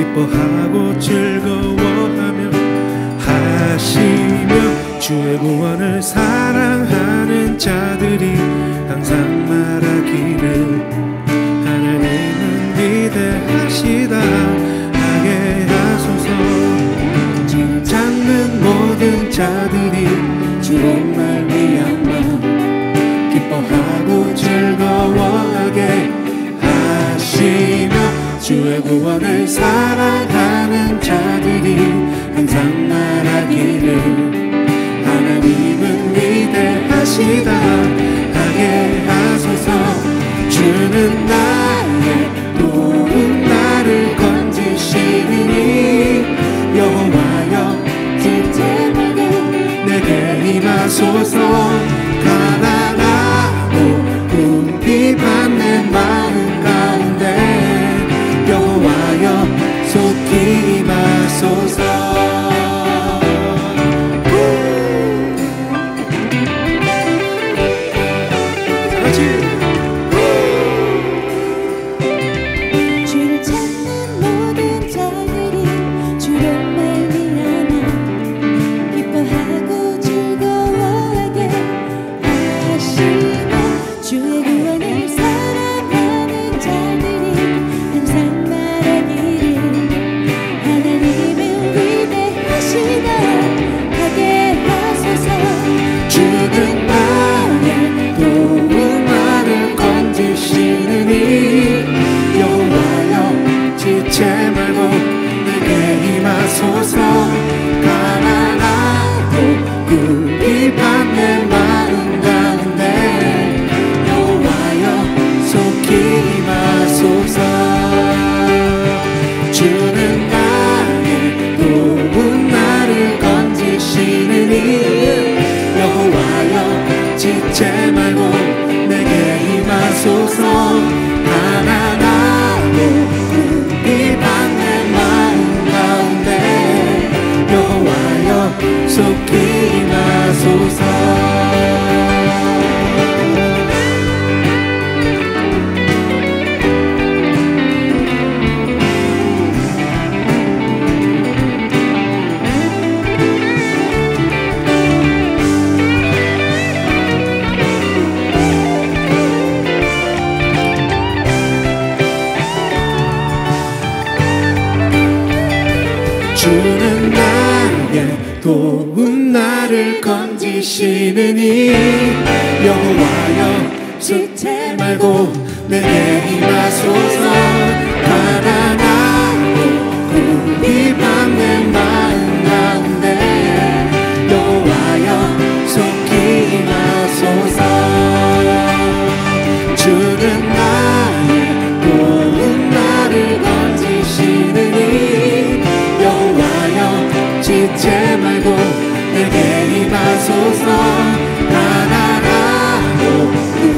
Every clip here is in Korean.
기뻐하고 즐거워하며 하시며 주의 구원을 사랑하는 자들이 항상 말하기를 하나님은 위대하시다 하게 하소서. 칭찬는 모든 자들이 주로 말미암아 기뻐하고 즐거워하게 하시며 주의 구원을 사랑하는 자들이 항상 말하기를 하나님은 위대하시다 하게 하소서. 주는 나의 도움 나를 건지시니 여호와여 지체 말고 내게 임하소서. 가난하고 궁핍한 내 마음 가운데 여호와여 속히 임하소서. 주는 나의 도움 나를 건지시느니 여호와여 지체 말고 내게 임하소서. 가난하고 궁핍한 내 마음 가운데 여호와여 속히 임하소서. 주는 나의 도움 나를 건지시느니 여호와여 지체 말고 내게 임하소서. 가난하고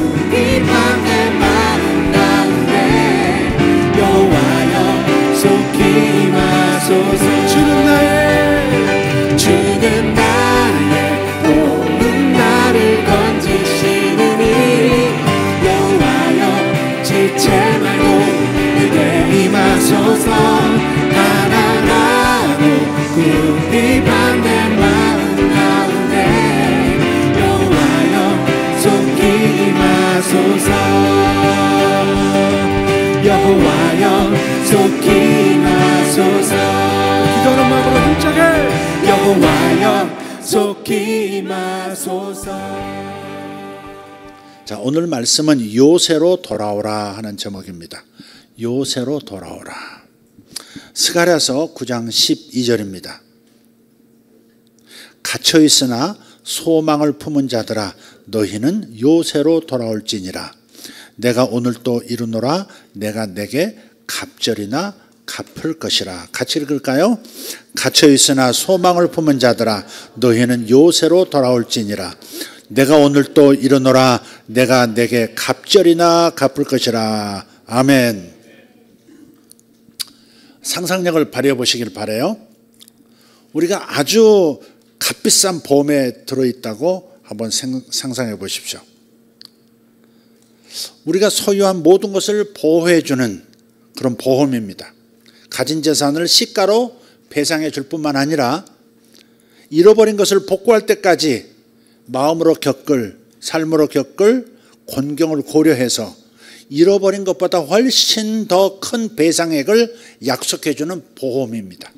궁핍한 내 마음 가운데 여호와여 속히 임하소서. 주는 나의 도움 나를 건지시느니 여호와여 지체 말고 내게 임하소서. 궁핍한 내 마음 가운데 여호와여 속히 임하소서. 여호와여 속히 임하소서. 기도하는 마음으로 힘차게 여호와여 속히 임하소서. 자, 오늘 말씀은 요새로 돌아오라 하는 제목입니다. 요새로 돌아오라. 스가랴서 9장 12절입니다. 갇혀 있으나 소망을 품은 자들아 너희는 요새로 돌아올지니라. 내가 오늘 또 이루노라. 내가 내게 갑절이나 갚을 것이라. 같이 읽을까요? 갇혀 있으나 소망을 품은 자들아 너희는 요새로 돌아올지니라. 내가 오늘 또 이루노라. 내가 내게 갑절이나 갚을 것이라. 아멘. 상상력을 발휘해 보시길 바라요. 우리가 아주 값비싼 보험에 들어있다고 한번 상상해 보십시오. 우리가 소유한 모든 것을 보호해 주는 그런 보험입니다. 가진 재산을 시가로 배상해 줄 뿐만 아니라 잃어버린 것을 복구할 때까지 마음으로 겪을, 삶으로 겪을 곤경을 고려해서 잃어버린 것보다 훨씬 더 큰 배상액을 약속해 주는 보험입니다.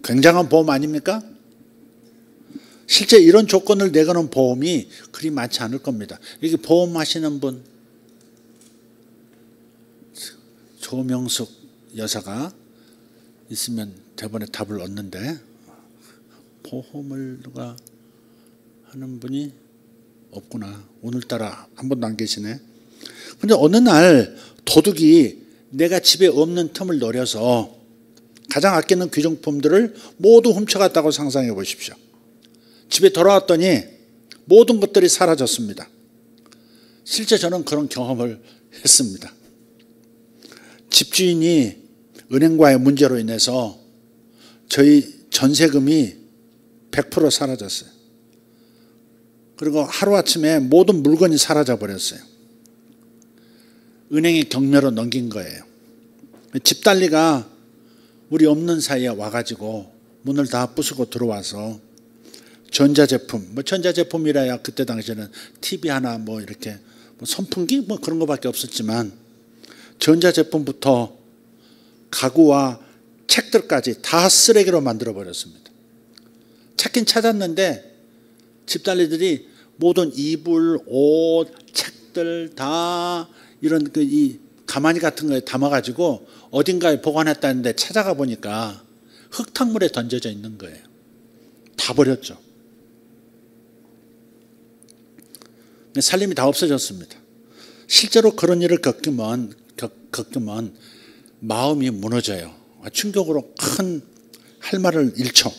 굉장한 보험 아닙니까? 실제 이런 조건을 내거는 보험이 그리 많지 않을 겁니다. 여기 보험 하시는 분, 조명숙 여사가 있으면 대본에 답을 얻는데 보험을 누가 하는 분이 없구나. 오늘따라 한 번도 안 계시네. 근데 어느 날 도둑이 내가 집에 없는 틈을 노려서 가장 아끼는 귀중품들을 모두 훔쳐갔다고 상상해 보십시오. 집에 돌아왔더니 모든 것들이 사라졌습니다. 실제 저는 그런 경험을 했습니다. 집주인이 은행과의 문제로 인해서 저희 전세금이 100% 사라졌어요. 그리고 하루아침에 모든 물건이 사라져 버렸어요. 은행에 경매로 넘긴 거예요. 집달리가 우리 없는 사이에 와가지고 문을 다 부수고 들어와서 전자제품, 전자제품이라야 그때 당시에는 TV 하나 이렇게 선풍기 그런 거밖에 없었지만 전자제품부터 가구와 책들까지 다 쓰레기로 만들어 버렸습니다. 찾긴 찾았는데 집달리들이 모든 이불, 옷, 책들 다 이런 이 가마니 같은 거에 담아가지고 어딘가에 보관했다는데 찾아가 보니까 흙탕물에 던져져 있는 거예요. 다 버렸죠. 살림이 다 없어졌습니다. 실제로 그런 일을 겪으면 마음이 무너져요. 충격으로 큰 할 말을 잃죠.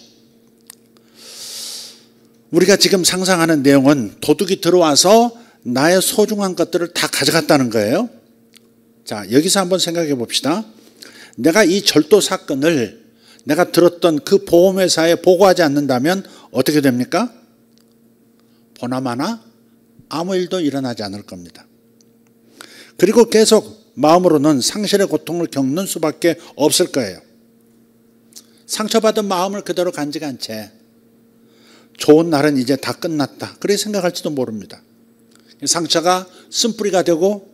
우리가 지금 상상하는 내용은 도둑이 들어와서 나의 소중한 것들을 다 가져갔다는 거예요. 자, 여기서 한번 생각해 봅시다. 내가 이 절도 사건을 내가 들었던 그 보험회사에 보고하지 않는다면 어떻게 됩니까? 보나마나 아무 일도 일어나지 않을 겁니다. 그리고 계속 마음으로는 상실의 고통을 겪는 수밖에 없을 거예요. 상처받은 마음을 그대로 간직한 채 좋은 날은 이제 다 끝났다, 그렇게 생각할지도 모릅니다. 상처가 쓴뿌리가 되고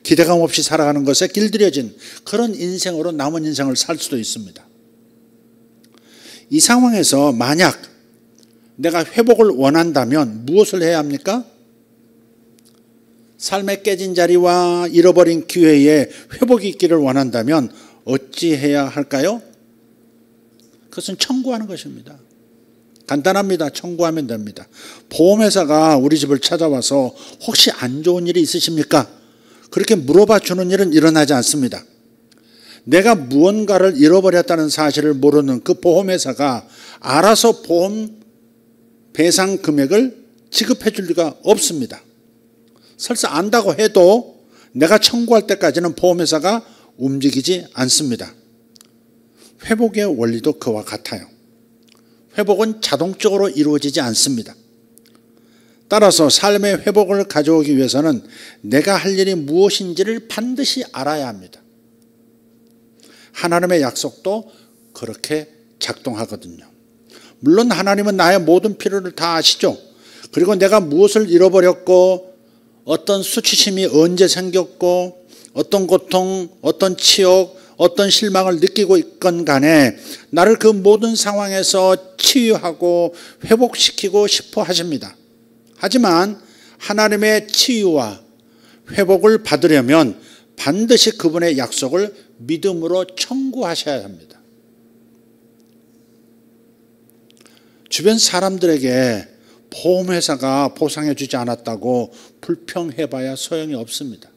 기대감 없이 살아가는 것에 길들여진 그런 인생으로 남은 인생을 살 수도 있습니다. 이 상황에서 만약 내가 회복을 원한다면 무엇을 해야 합니까? 삶의 깨진 자리와 잃어버린 기회에 회복이 있기를 원한다면 어찌 해야 할까요? 그것은 청구하는 것입니다. 간단합니다. 청구하면 됩니다. 보험회사가 우리 집을 찾아와서 혹시 안 좋은 일이 있으십니까? 그렇게 물어봐 주는 일은 일어나지 않습니다. 내가 무언가를 잃어버렸다는 사실을 모르는 그 보험회사가 알아서 보험 배상 금액을 지급해 줄 리가 없습니다. 설사 안다고 해도 내가 청구할 때까지는 보험회사가 움직이지 않습니다. 회복의 원리도 그와 같아요. 회복은 자동적으로 이루어지지 않습니다. 따라서 삶의 회복을 가져오기 위해서는 내가 할 일이 무엇인지를 반드시 알아야 합니다. 하나님의 약속도 그렇게 작동하거든요. 물론 하나님은 나의 모든 필요를 다 아시죠. 그리고 내가 무엇을 잃어버렸고 어떤 수치심이 언제 생겼고 어떤 고통, 어떤 치욕, 어떤 실망을 느끼고 있건 간에 나를 그 모든 상황에서 치유하고 회복시키고 싶어 하십니다. 하지만 하나님의 치유와 회복을 받으려면 반드시 그분의 약속을 믿음으로 청구하셔야 합니다. 주변 사람들에게 보험회사가 보상해 주지 않았다고 불평해봐야 소용이 없습니다.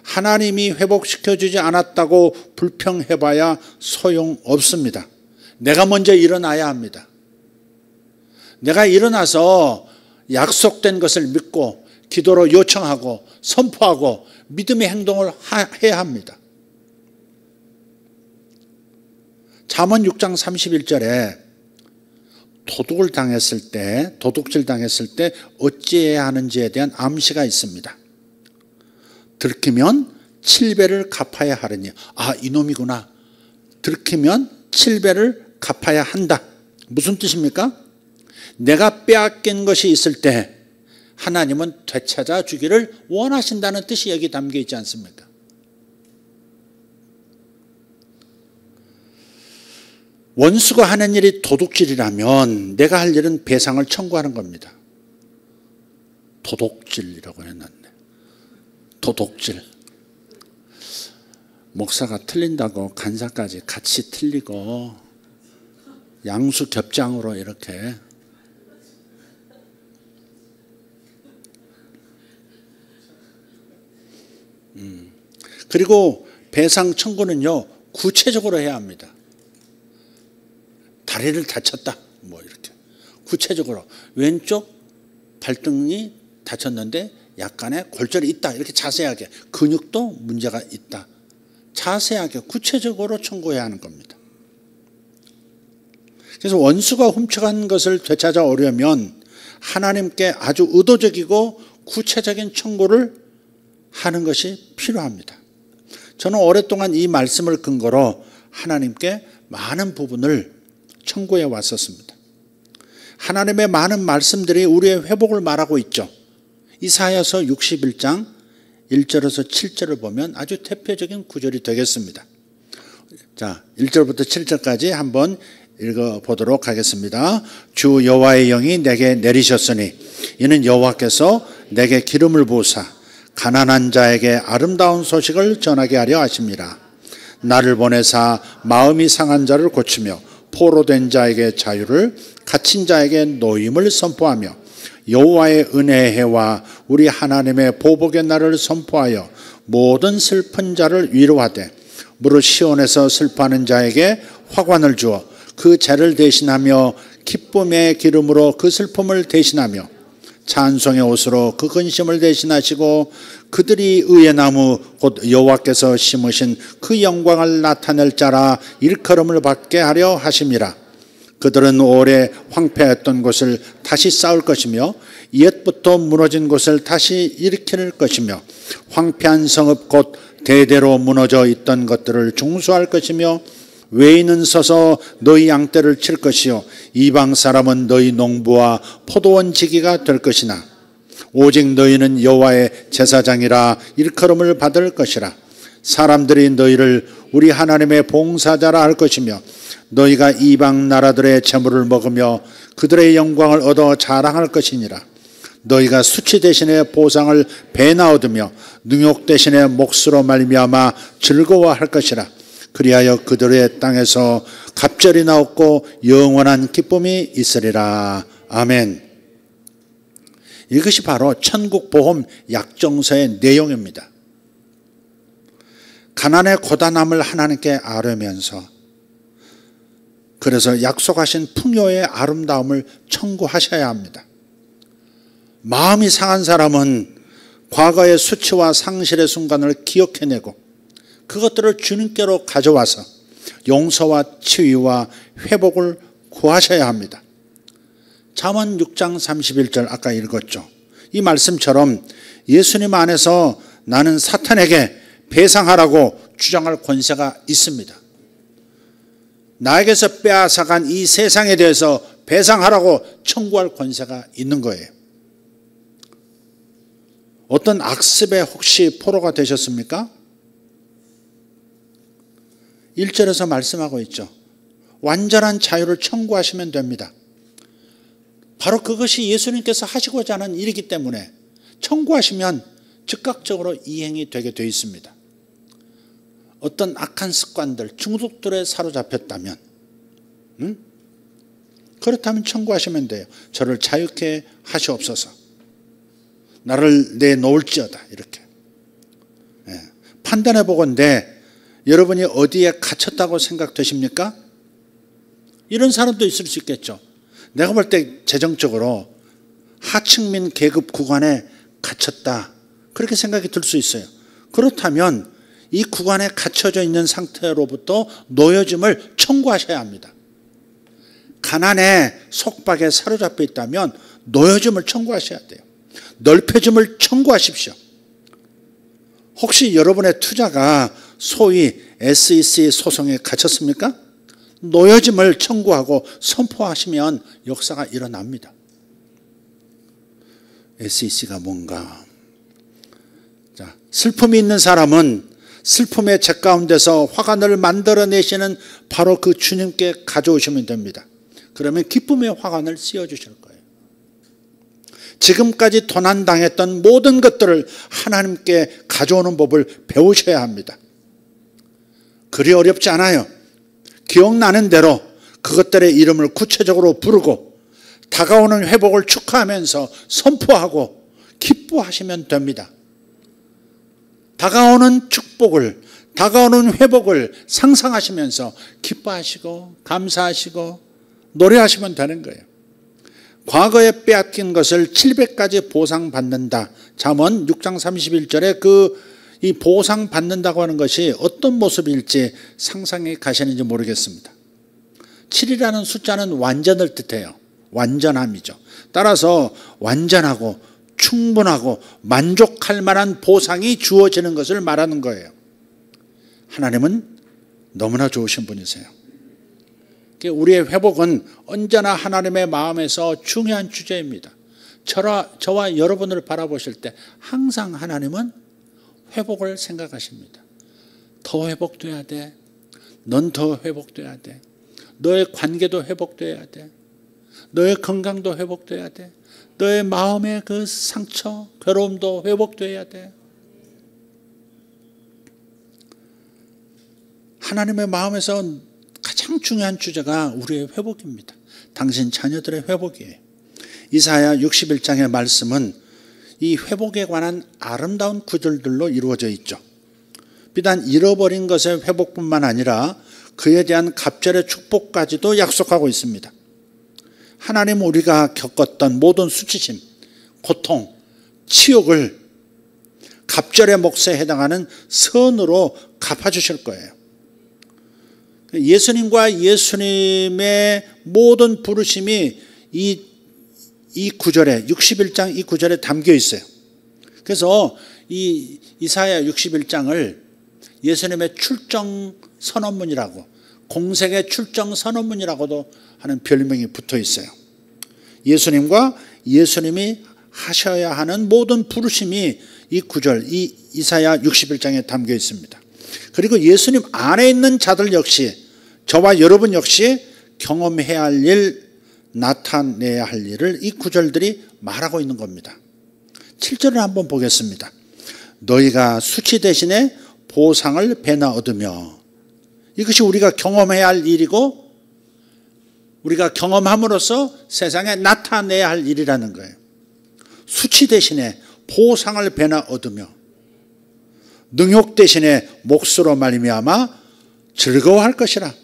하나님이 회복시켜 주지 않았다고 불평해봐야 소용없습니다. 내가 먼저 일어나야 합니다. 내가 일어나서 약속된 것을 믿고 기도로 요청하고 선포하고 믿음의 행동을 해야 합니다. 잠언 6장 31절에 도둑질 당했을 때 어찌해야 하는지에 대한 암시가 있습니다. 들키면 7배를 갚아야 하느니. 아, 이놈이구나. 들키면 7배를 갚아야 한다. 무슨 뜻입니까? 내가 빼앗긴 것이 있을 때 하나님은 되찾아 주기를 원하신다는 뜻이 여기 담겨 있지 않습니까? 원수가 하는 일이 도둑질이라면 내가 할 일은 배상을 청구하는 겁니다. 도둑질이라고 해놨네. 도둑질. 목사가 틀린다고 간사까지 같이 틀리고 양수 겹장으로 이렇게. 그리고 배상 청구는요, 구체적으로 해야 합니다. 다리를 다쳤다. 뭐 이렇게. 구체적으로. 왼쪽 발등이 다쳤는데 약간의 골절이 있다. 이렇게 자세하게. 근육도 문제가 있다. 자세하게 구체적으로 청구해야 하는 겁니다. 그래서 원수가 훔쳐간 것을 되찾아 오려면 하나님께 아주 의도적이고 구체적인 청구를 하는 것이 필요합니다. 저는 오랫동안 이 말씀을 근거로 하나님께 많은 부분을 청구해 왔었습니다. 하나님의 많은 말씀들이 우리의 회복을 말하고 있죠. 이사야서 61장 1절에서 7절을 보면 아주 대표적인 구절이 되겠습니다. 자, 1절부터 7절까지 한번 읽어보도록 하겠습니다. 주 여호와의 영이 내게 내리셨으니 이는 여호와께서 내게 기름을 부으사 가난한 자에게 아름다운 소식을 전하게 하려 하심이라. 나를 보내사 마음이 상한 자를 고치며 포로된 자에게 자유를, 갇힌 자에게 노임을 선포하며 여호와의 은혜의 해와 우리 하나님의 보복의 날을 선포하여 모든 슬픈 자를 위로하되 무릇 시온에서 슬퍼하는 자에게 화관을 주어 그 죄를 대신하며 기쁨의 기름으로 그 슬픔을 대신하며 찬송의 옷으로 그 근심을 대신하시고 그들이 의의 나무 곧 여호와께서 심으신 그 영광을 나타낼 자라 일컬음을 받게 하려 하심이라. 그들은 오래 황폐했던 곳을 다시 쌓을 것이며 옛부터 무너진 곳을 다시 일으킬 것이며 황폐한 성읍 곧 대대로 무너져 있던 것들을 중수할 것이며 외인은 서서 너희 양떼를 칠 것이요 이방 사람은 너희 농부와 포도원 지기가 될 것이나 오직 너희는 여호와의 제사장이라 일컬음을 받을 것이라. 사람들이 너희를 우리 하나님의 봉사자라 할 것이며 너희가 이방 나라들의 재물을 먹으며 그들의 영광을 얻어 자랑할 것이니라. 너희가 수치 대신에 보상을 배나 얻으며 능욕 대신에 몫으로 말미암아 즐거워할 것이라. 그리하여 그들의 땅에서 갑절이나 얻고 영원한 기쁨이 있으리라. 아멘. 이것이 바로 천국보험 약정서의 내용입니다. 가난의 고단함을 하나님께 아뢰면서 그래서 약속하신 풍요의 아름다움을 청구하셔야 합니다. 마음이 상한 사람은 과거의 수치와 상실의 순간을 기억해내고 그것들을 주님께로 가져와서 용서와 치유와 회복을 구하셔야 합니다. 잠언 6장 31절 아까 읽었죠. 이 말씀처럼 예수님 안에서 나는 사탄에게 배상하라고 주장할 권세가 있습니다. 나에게서 빼앗아간 이 세상에 대해서 배상하라고 청구할 권세가 있는 거예요. 어떤 악습에 혹시 포로가 되셨습니까? 1절에서 말씀하고 있죠. 완전한 자유를 청구하시면 됩니다. 바로 그것이 예수님께서 하시고자 하는 일이기 때문에 청구하시면 즉각적으로 이행이 되게 되어 있습니다. 어떤 악한 습관들, 중독들에 사로잡혔다면 그렇다면 청구하시면 돼요. 저를 자유케 하시옵소서. 나를 내놓을지어다. 이렇게 판단해 보건대 여러분이 어디에 갇혔다고 생각되십니까? 이런 사람도 있을 수 있겠죠. 내가 볼 때 재정적으로 하층민 계급 구간에 갇혔다. 그렇게 생각이 들 수 있어요. 그렇다면 이 구간에 갇혀져 있는 상태로부터 놓여짐을 청구하셔야 합니다. 가난의 속박에 사로잡혀 있다면 놓여짐을 청구하셔야 돼요. 넓혀짐을 청구하십시오. 혹시 여러분의 투자가 소위 SEC 소송에 갇혔습니까? 노여짐을 청구하고 선포하시면 역사가 일어납니다. SEC가 뭔가? 자, 슬픔이 있는 사람은 슬픔의 제 가운데서 화관을 만들어내시는 바로 그 주님께 가져오시면 됩니다. 그러면 기쁨의 화관을 씌워주실 거예요. 지금까지 도난당했던 모든 것들을 하나님께 가져오는 법을 배우셔야 합니다. 그리 어렵지 않아요. 기억나는 대로 그것들의 이름을 구체적으로 부르고 다가오는 회복을 축하하면서 선포하고 기뻐하시면 됩니다. 다가오는 축복을, 다가오는 회복을 상상하시면서 기뻐하시고 감사하시고 노래하시면 되는 거예요. 과거에 빼앗긴 것을 700가지 보상받는다. 잠언 6장 31절에 이 보상받는다고 하는 것이 어떤 모습일지 상상이 가시는지 모르겠습니다. 7이라는 숫자는 완전을 뜻해요. 완전함이죠. 따라서 완전하고 충분하고 만족할 만한 보상이 주어지는 것을 말하는 거예요. 하나님은 너무나 좋으신 분이세요. 우리의 회복은 언제나 하나님의 마음에서 중요한 주제입니다. 저와 여러분을 바라보실 때 항상 하나님은 회복을 생각하십니다. 더 회복돼야 돼. 넌 더 회복돼야 돼. 너의 관계도 회복돼야 돼. 너의 건강도 회복돼야 돼. 너의 마음의 그 상처, 괴로움도 회복돼야 돼. 하나님의 마음에서 가장 중요한 주제가 우리의 회복입니다. 당신 자녀들의 회복이에요. 이사야 61장의 말씀은 이 회복에 관한 아름다운 구절들로 이루어져 있죠. 비단 잃어버린 것의 회복뿐만 아니라 그에 대한 갑절의 축복까지도 약속하고 있습니다. 하나님 우리가 겪었던 모든 수치심, 고통, 치욕을 갑절의 몫에 해당하는 선으로 갚아주실 거예요. 예수님과 예수님의 모든 부르심이 이 구절에 61장 이 구절에 담겨 있어요. 그래서 이 이사야 61장을 예수님의 출정 선언문이라고, 공생의 출정 선언문이라고도 하는 별명이 붙어 있어요. 예수님과 예수님이 하셔야 하는 모든 부르심이 이 구절, 이 이사야 61장에 담겨 있습니다. 그리고 예수님 안에 있는 자들 역시, 저와 여러분 역시 경험해야 할 일, 나타내야 할 일을 이 구절들이 말하고 있는 겁니다. 7절을 한번 보겠습니다. 너희가 수치 대신에 보상을 배나 얻으며, 이것이 우리가 경험해야 할 일이고 우리가 경험함으로써 세상에 나타내야 할 일이라는 거예요. 수치 대신에 보상을 배나 얻으며 능욕 대신에 몫으로 말미암아 즐거워할 것이라.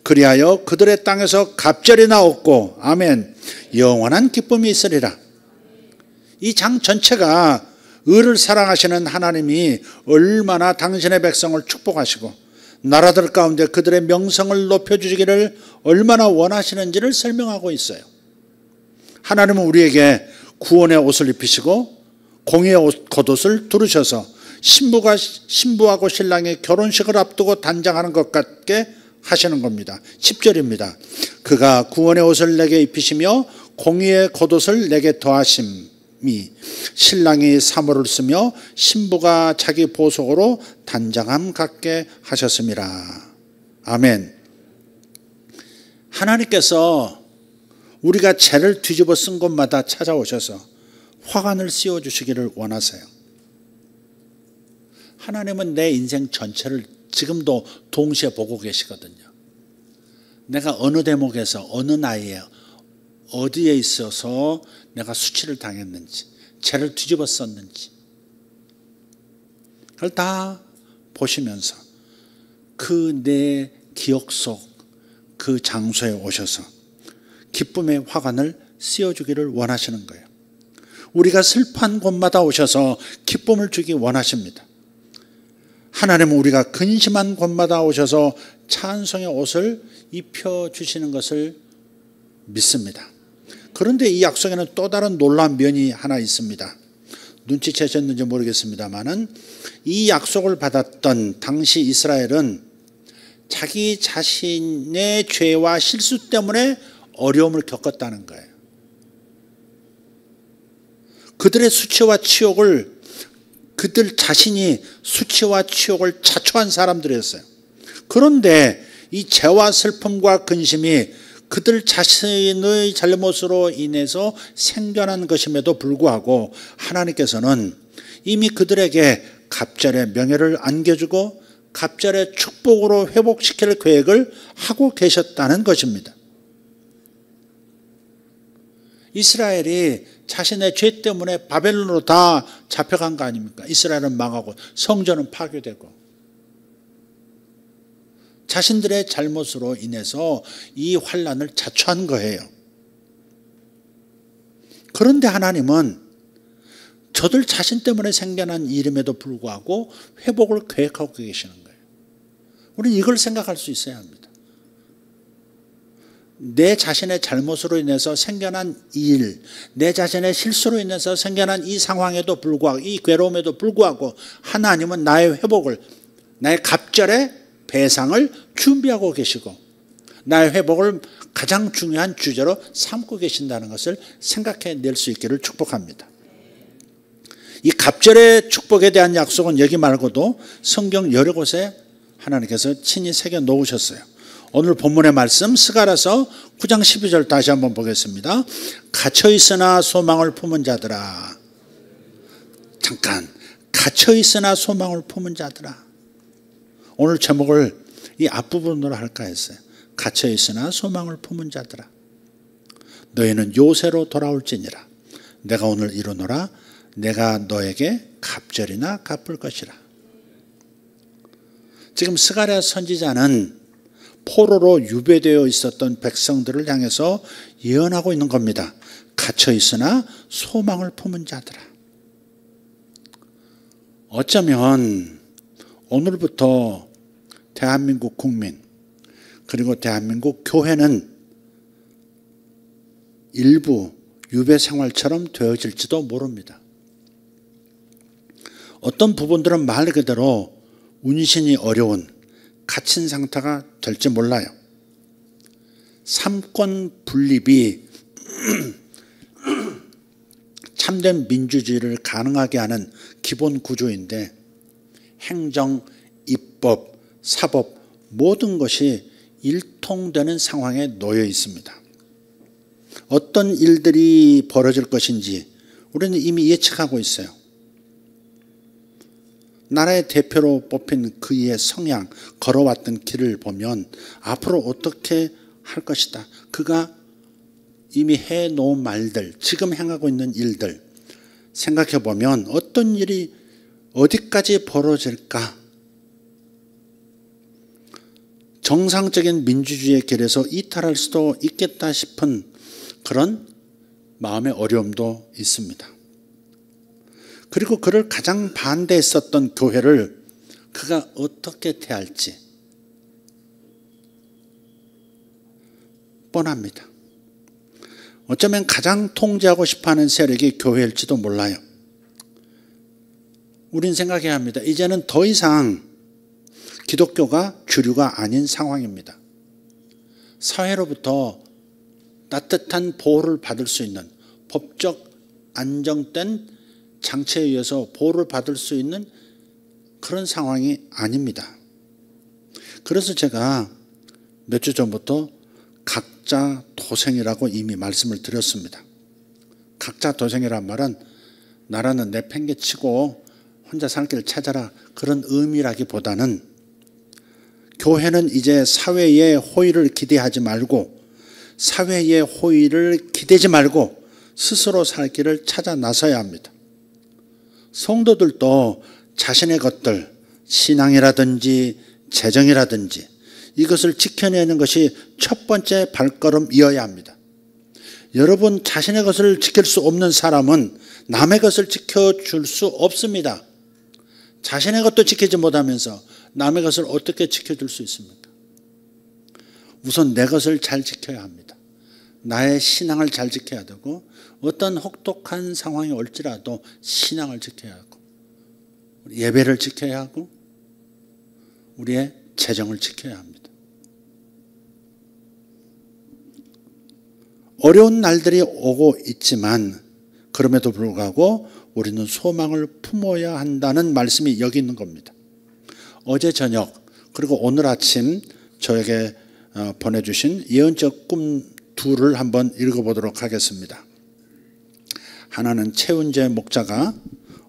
그리하여 그들의 땅에서 갑절이나 얻고, 아멘, 영원한 기쁨이 있으리라. 이 장 전체가 의를 사랑하시는 하나님이 얼마나 당신의 백성을 축복하시고 나라들 가운데 그들의 명성을 높여주시기를 얼마나 원하시는지를 설명하고 있어요. 하나님은 우리에게 구원의 옷을 입히시고 공의의 겉옷을 두르셔서 신부하고 신랑의 결혼식을 앞두고 단장하는 것 같게 하시는 겁니다. 10절입니다. 그가 구원의 옷을 내게 입히시며 공의의 겉옷을 내게 더하심이 신랑이 사모를 쓰며 신부가 자기 보석으로 단장함 같게 하셨음이라. 아멘. 하나님께서 우리가 죄를 뒤집어 쓴 곳마다 찾아오셔서 화관을 씌워주시기를 원하세요. 하나님은 내 인생 전체를 지금도 동시에 보고 계시거든요. 내가 어느 대목에서 어느 나이에 어디에 있어서 내가 수치를 당했는지, 죄를 뒤집어 썼는지 그걸 다 보시면서 그 내 기억 속 그 장소에 오셔서 기쁨의 화관을 씌워주기를 원하시는 거예요. 우리가 슬픈 곳마다 오셔서 기쁨을 주기 원하십니다. 하나님은 우리가 근심한 곳마다 오셔서 찬송의 옷을 입혀주시는 것을 믿습니다. 그런데 이 약속에는 또 다른 놀라운 면이 하나 있습니다. 눈치채셨는지 모르겠습니다만은 이 약속을 받았던 당시 이스라엘은 자기 자신의 죄와 실수 때문에 어려움을 겪었다는 거예요. 그들의 수치와 치욕을 그들 자신이 수치와 치욕을 자초한 사람들이었어요. 그런데 이 죄와 슬픔과 근심이 그들 자신의 잘못으로 인해서 생겨난 것임에도 불구하고 하나님께서는 이미 그들에게 갑절의 명예를 안겨주고 갑절의 축복으로 회복시킬 계획을 하고 계셨다는 것입니다. 이스라엘이 자신의 죄 때문에 바벨론으로 다 잡혀간 거 아닙니까? 이스라엘은 망하고 성전은 파괴되고 자신들의 잘못으로 인해서 이 환난을 자초한 거예요. 그런데 하나님은 저들 자신 때문에 생겨난 일임에도 불구하고 회복을 계획하고 계시는 거예요. 우리는 이걸 생각할 수 있어야 합니다. 내 자신의 잘못으로 인해서 생겨난 일, 내 자신의 실수로 인해서 생겨난 이 상황에도 불구하고, 이 괴로움에도 불구하고 하나님은 나의 회복을, 나의 갑절의 배상을 준비하고 계시고 나의 회복을 가장 중요한 주제로 삼고 계신다는 것을 생각해낼 수 있기를 축복합니다. 이 갑절의 축복에 대한 약속은 여기 말고도 성경 여러 곳에 하나님께서 친히 새겨 놓으셨어요. 오늘 본문의 말씀 스가랴서 9장 12절 다시 한번 보겠습니다. 갇혀있으나 소망을 품은 자들아. 잠깐, 갇혀있으나 소망을 품은 자들아. 오늘 제목을 이 앞부분으로 할까 했어요. 갇혀있으나 소망을 품은 자들아. 너희는 요새로 돌아올지니라. 내가 오늘 이루노라. 내가 너에게 갑절이나 갚을 것이라. 지금 스가랴 선지자는 포로로 유배되어 있었던 백성들을 향해서 예언하고 있는 겁니다. 갇혀있으나 소망을 품은 자들아. 어쩌면 오늘부터 대한민국 국민 그리고 대한민국 교회는 일부 유배 생활처럼 되어질지도 모릅니다. 어떤 부분들은 말 그대로 운신이 어려운 갇힌 상태가 될지 몰라요. 삼권 분립이 참된 민주주의를 가능하게 하는 기본 구조인데 행정, 입법, 사법 모든 것이 일통되는 상황에 놓여 있습니다. 어떤 일들이 벌어질 것인지 우리는 이미 예측하고 있어요. 나라의 대표로 뽑힌 그의 성향, 걸어왔던 길을 보면 앞으로 어떻게 할 것이다. 그가 이미 해놓은 말들, 지금 행하고 있는 일들 생각해 보면 어떤 일이 어디까지 벌어질까? 정상적인 민주주의의 길에서 이탈할 수도 있겠다 싶은 그런 마음의 어려움도 있습니다. 그리고 그를 가장 반대했었던 교회를 그가 어떻게 대할지 뻔합니다. 어쩌면 가장 통제하고 싶어하는 세력이 교회일지도 몰라요. 우린 생각해야 합니다. 이제는 더 이상 기독교가 주류가 아닌 상황입니다. 사회로부터 따뜻한 보호를 받을 수 있는 법적 안정된 장치에 의해서 보호를 받을 수 있는 그런 상황이 아닙니다. 그래서 제가 몇 주 전부터 각자 도생이라고 이미 말씀을 드렸습니다. 각자 도생이란 말은 나라는 내 팽개치고 혼자 살 길을 찾아라 그런 의미라기보다는 교회는 이제 사회의 호의를 기대하지 말고 사회의 호의를 기대지 말고 스스로 살 길을 찾아 나서야 합니다. 성도들도 자신의 것들, 신앙이라든지 재정이라든지 이것을 지켜내는 것이 첫 번째 발걸음이어야 합니다. 여러분 자신의 것을 지킬 수 없는 사람은 남의 것을 지켜줄 수 없습니다. 자신의 것도 지키지 못하면서 남의 것을 어떻게 지켜줄 수 있습니까? 우선 내 것을 잘 지켜야 합니다. 나의 신앙을 잘 지켜야 되고 어떤 혹독한 상황이 올지라도 신앙을 지켜야 하고 예배를 지켜야 하고 우리의 재정을 지켜야 합니다. 어려운 날들이 오고 있지만 그럼에도 불구하고 우리는 소망을 품어야 한다는 말씀이 여기 있는 겁니다. 어제 저녁 그리고 오늘 아침 저에게 보내주신 예언적 꿈 둘을 한번 읽어보도록 하겠습니다. 하나는 최은재 목자가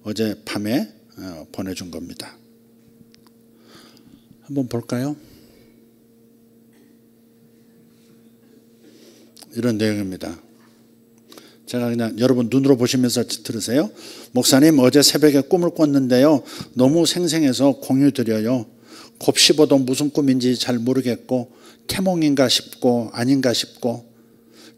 어제 밤에 보내준 겁니다. 한번 볼까요? 이런 내용입니다. 제가 그냥 여러분 눈으로 보시면서 들으세요. 목사님 어제 새벽에 꿈을 꿨는데요. 너무 생생해서 공유드려요. 곱씹어도 무슨 꿈인지 잘 모르겠고 태몽인가 싶고 아닌가 싶고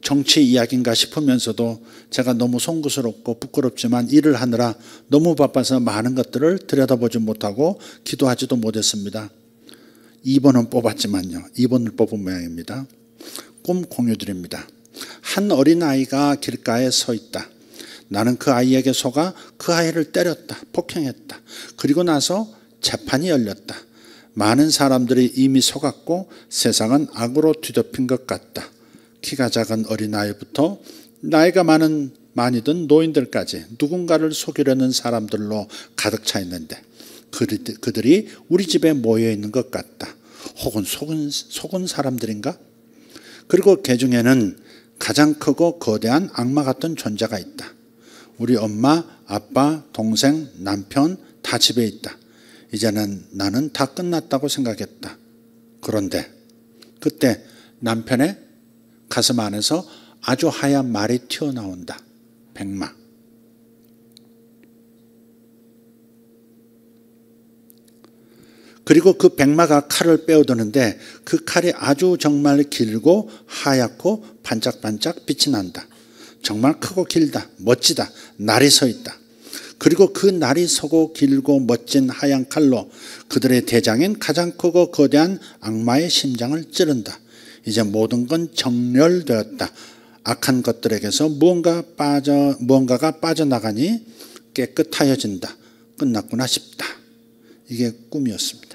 정치 이야기인가 싶으면서도 제가 너무 송구스럽고 부끄럽지만 일을 하느라 너무 바빠서 많은 것들을 들여다보지 못하고 기도하지도 못했습니다. 2번은 뽑았지만요. 2번을 뽑은 모양입니다. 꿈 공유드립니다. 한 어린아이가 길가에 서 있다. 나는 그 아이에게 속아 그 아이를 때렸다. 폭행했다. 그리고 나서 재판이 열렸다. 많은 사람들이 이미 속았고 세상은 악으로 뒤덮인 것 같다. 키가 작은 어린아이부터 나이가 많이 든 노인들까지 누군가를 속이려는 사람들로 가득 차 있는데 그들이 우리 집에 모여 있는 것 같다. 혹은 속은 사람들인가? 그리고 그 중에는 가장 크고 거대한 악마 같은 존재가 있다. 우리 엄마, 아빠, 동생, 남편 다 집에 있다. 이제는 나는 다 끝났다고 생각했다. 그런데 그때 남편의 가슴 안에서 아주 하얀 말이 튀어나온다. 백마. 그리고 그 백마가 칼을 빼어드는데 그 칼이 아주 정말 길고 하얗고 반짝반짝 빛이 난다. 정말 크고 길다. 멋지다. 날이 서 있다. 그리고 그 날이 서고 길고 멋진 하얀 칼로 그들의 대장인 가장 크고 거대한 악마의 심장을 찌른다. 이제 모든 건 정렬되었다. 악한 것들에게서 무언가가 빠져나가니 깨끗하여진다. 끝났구나 싶다. 이게 꿈이었습니다.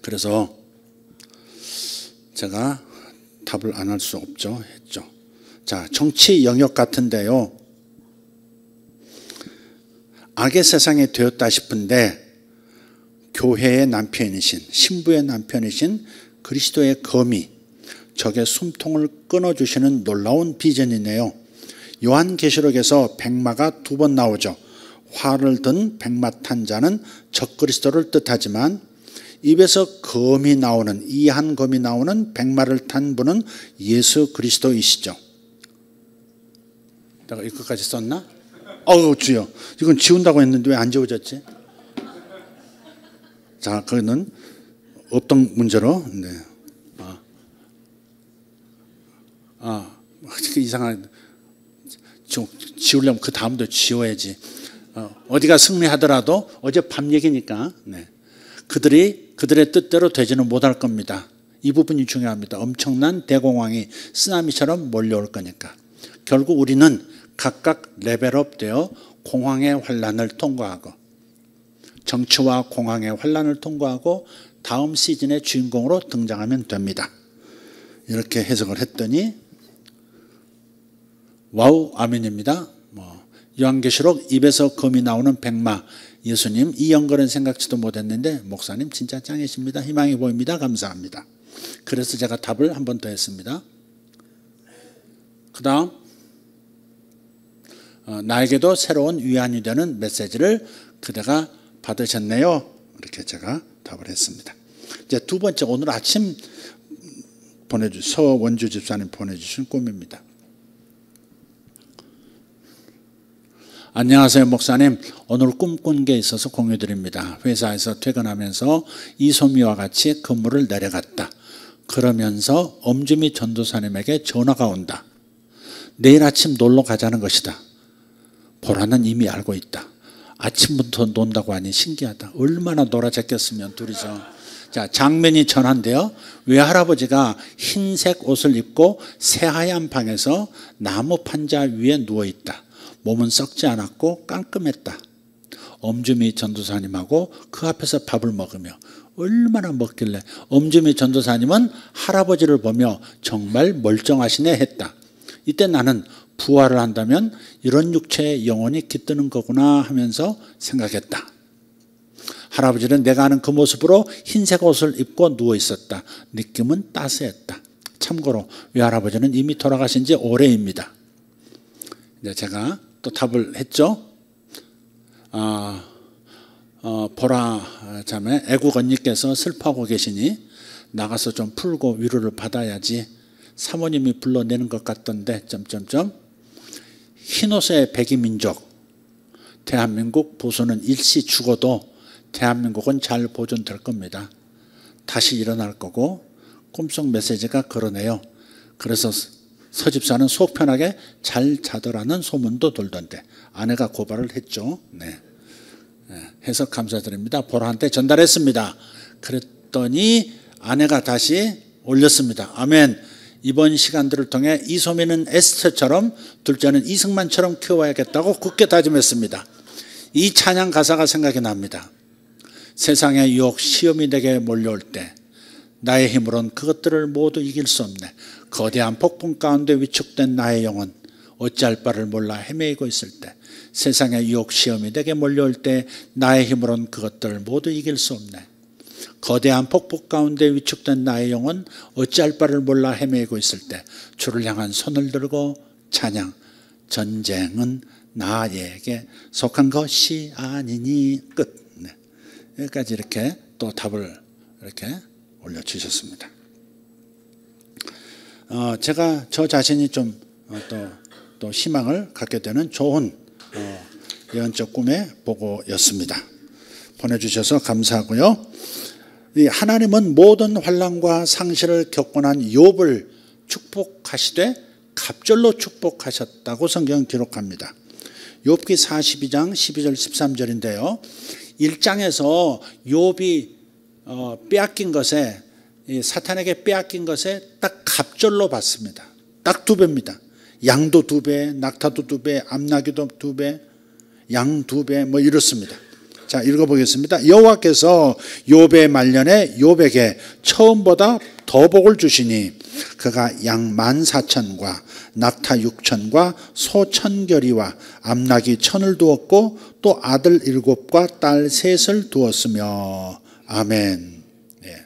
그래서 제가 답을 안 할 수 없죠. 했죠. 자, 정치 영역 같은데요. 악의 세상이 되었다 싶은데 교회의 남편이신 신부의 남편이신 그리스도의 검이 적의 숨통을 끊어주시는 놀라운 비전이네요. 요한계시록에서 백마가 2번 나오죠. 활을 든 백마 탄 자는 적그리스도를 뜻하지만 입에서 검이 나오는 이한 검이 나오는 백마를 탄 분은 예수 그리스도이시죠. 내가 이거까지 썼나? 주여, 이건 지운다고 했는데 왜 안 지워졌지? 자, 그거는 어떤 문제로? 네. 이상한. 지우려면 그 다음도 지워야지. 어디가 승리하더라도 어젯밤 얘기니까. 네. 그들의 뜻대로 되지는 못할 겁니다. 이 부분이 중요합니다. 엄청난 대공황이 쓰나미처럼 몰려올 거니까. 결국 우리는 각각 레벨업 되어 공황의 환란을 통과하고 정치와 공황의 환란을 통과하고 다음 시즌의 주인공으로 등장하면 됩니다. 이렇게 해석을 했더니 와우 아멘입니다. 요한계시록 입에서 검이 나오는 백마 예수님 이 연결은 생각지도 못했는데 목사님 진짜 짱이십니다. 희망이 보입니다. 감사합니다. 그래서 제가 답을 한 번 더 했습니다. 그 다음 나에게도 새로운 위안이 되는 메시지를 그대가 받으셨네요. 이렇게 제가 답을 했습니다. 이제 두 번째 오늘 아침 서원주 집사님 보내주신 꿈입니다. 안녕하세요 목사님. 오늘 꿈꾼 게 있어서 공유드립니다. 회사에서 퇴근하면서 이소미와 같이 근무를 내려갔다. 그러면서 엄주미 전도사님에게 전화가 온다. 내일 아침 놀러 가자는 것이다. 보라는 이미 알고 있다. 아침부터 논다고 하니 신기하다. 얼마나 놀아제꼈으면 둘이서. 자, 장면이 전한데요. 외할아버지가 흰색 옷을 입고 새하얀 방에서 나무 판자 위에 누워있다. 몸은 썩지 않았고 깔끔했다. 엄주미 전도사님하고 그 앞에서 밥을 먹으며 얼마나 먹길래 엄주미 전도사님은 할아버지를 보며 정말 멀쩡하시네 했다. 이때 나는 부활을 한다면 이런 육체의 영혼이 깃드는 거구나 하면서 생각했다. 할아버지는 내가 아는 그 모습으로 흰색 옷을 입고 누워 있었다. 느낌은 따스했다. 참고로 외할아버지는 이미 돌아가신 지 오래입니다. 이제 제가 또 답을 했죠. 보라 자매 애국 언니께서 슬퍼하고 계시니 나가서 좀 풀고 위로를 받아야지. 사모님이 불러내는 것 같던데 흰옷의 백이민족 대한민국 보수는 일시 죽어도 대한민국은 잘 보존될 겁니다. 다시 일어날 거고 꿈속 메시지가 그러네요. 그래서 서집사는 속 편하게 잘 자더라는 소문도 돌던데 아내가 고발을 했죠. 네. 해석 감사드립니다. 보라한테 전달했습니다. 그랬더니 아내가 다시 올렸습니다. 아멘. 이번 시간들을 통해 이소민은 에스터처럼 둘째는 이승만처럼 키워야겠다고 굳게 다짐했습니다. 이 찬양 가사가 생각이 납니다. 세상의 유혹 시험이 내게 몰려올 때 나의 힘으론 그것들을 모두 이길 수 없네. 거대한 폭풍 가운데 위축된 나의 영혼 어찌할 바를 몰라 헤매이고 있을 때 세상의 유혹 시험이 내게 몰려올 때 나의 힘으론 그것들을 모두 이길 수 없네. 거대한 폭풍 가운데 위축된 나의 영혼 어찌할 바를 몰라 헤매이고 있을 때 주를 향한 손을 들고 찬양. 전쟁은 나에게 속한 것이 아니니. 끝. 네. 여기까지 이렇게 또 답을 이렇게 올려주셨습니다. 제가 저 자신이 좀 또 희망을 갖게 되는 좋은 예언적 꿈의 보고였습니다. 보내주셔서 감사하고요. 하나님은 모든 환난과 상실을 겪고 난 욥을 축복하시되 갑절로 축복하셨다고 성경은 기록합니다. 욥기 42장 12절 13절인데요. 1장에서 욥이 빼앗긴 것에 사탄에게 빼앗긴 것에 딱 갑절로 받습니다. 딱 2배입니다. 양도 2배, 낙타도 2배, 암나귀도 2배, 양 2배 뭐 이렇습니다. 자, 읽어보겠습니다. 여호와께서 욥의 말년에 욥에게 처음보다 더 복을 주시니 그가 양 14,000과 낙타 6,000과 소 1,000결이와 암나귀 1,000을 두었고 또 아들 7과 딸 3을 두었으며. 아멘. 네.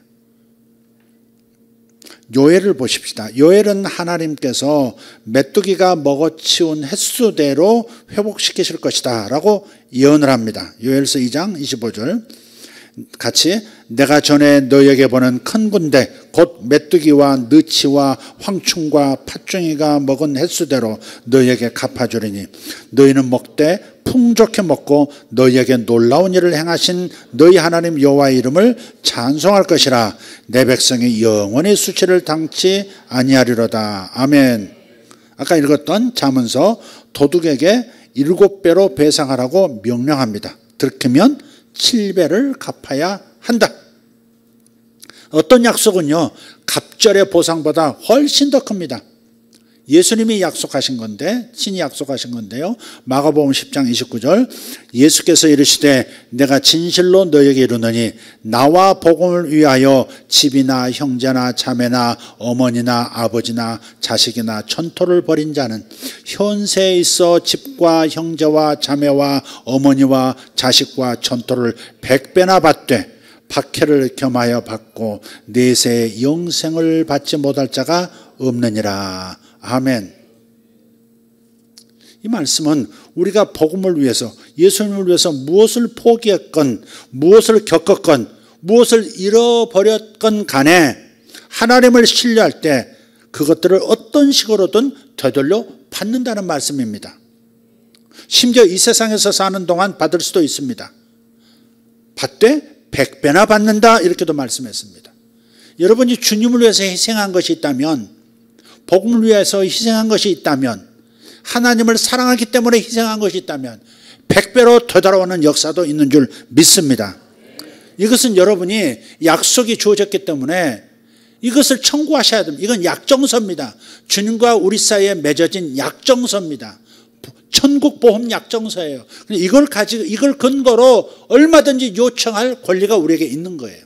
요엘을 보십시다. 요엘은 하나님께서 메뚜기가 먹어치운 횟수대로 회복시키실 것이다 라고 예언을 합니다. 요엘서 2장 25절 같이 내가 전에 너희에게 보낸 큰 군대 곧 메뚜기와 느치와 황충과 팥중이가 먹은 횟수대로 너희에게 갚아주리니 너희는 먹되 풍족히 먹고 너희에게 놀라운 일을 행하신 너희 하나님 여호와의 이름을 찬송할 것이라. 내 백성이 영원히 수치를 당치 아니하리로다. 아멘. 아까 읽었던 잠언서 도둑에게 7배로 배상하라고 명령합니다. 들키면 7배를 갚아야 한다. 어떤 약속은요, 갑절의 보상보다 훨씬 더 큽니다. 예수님이 약속하신 건데, 신이 약속하신 건데요. 마가복음 10장 29절 예수께서 이르시되 내가 진실로 너에게 이르노니 나와 복음을 위하여 집이나 형제나 자매나 어머니나 아버지나 자식이나 전토를 벌인 자는 현세에 있어 집과 형제와 자매와 어머니와 자식과 전토를 100배나 받되 박해를 겸하여 받고 내세의 영생을 받지 못할 자가 없느니라. 아멘. 이 말씀은 우리가 복음을 위해서 예수님을 위해서 무엇을 포기했건 무엇을 겪었건 무엇을 잃어버렸건 간에 하나님을 신뢰할 때 그것들을 어떤 식으로든 되돌려 받는다는 말씀입니다. 심지어 이 세상에서 사는 동안 받을 수도 있습니다. 받되 100배나 받는다 이렇게도 말씀했습니다. 여러분이 주님을 위해서 희생한 것이 있다면 복음을 위해서 희생한 것이 있다면 하나님을 사랑하기 때문에 희생한 것이 있다면 100배로 되돌아오는 역사도 있는 줄 믿습니다. 이것은 여러분이 약속이 주어졌기 때문에 이것을 청구하셔야 됩니다. 이건 약정서입니다. 주님과 우리 사이에 맺어진 약정서입니다. 천국 보험 약정서예요. 이걸 가지고, 이걸 근거로 얼마든지 요청할 권리가 우리에게 있는 거예요.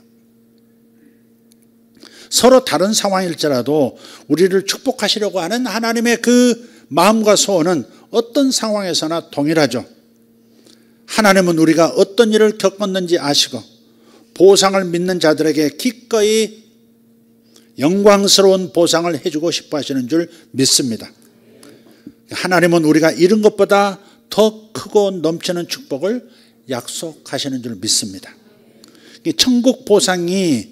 서로 다른 상황일지라도 우리를 축복하시려고 하는 하나님의 그 마음과 소원은 어떤 상황에서나 동일하죠. 하나님은 우리가 어떤 일을 겪었는지 아시고 보상을 믿는 자들에게 기꺼이 영광스러운 보상을 해주고 싶어 하시는 줄 믿습니다. 하나님은 우리가 이런 것보다 더 크고 넘치는 축복을 약속하시는 줄 믿습니다. 천국 보상의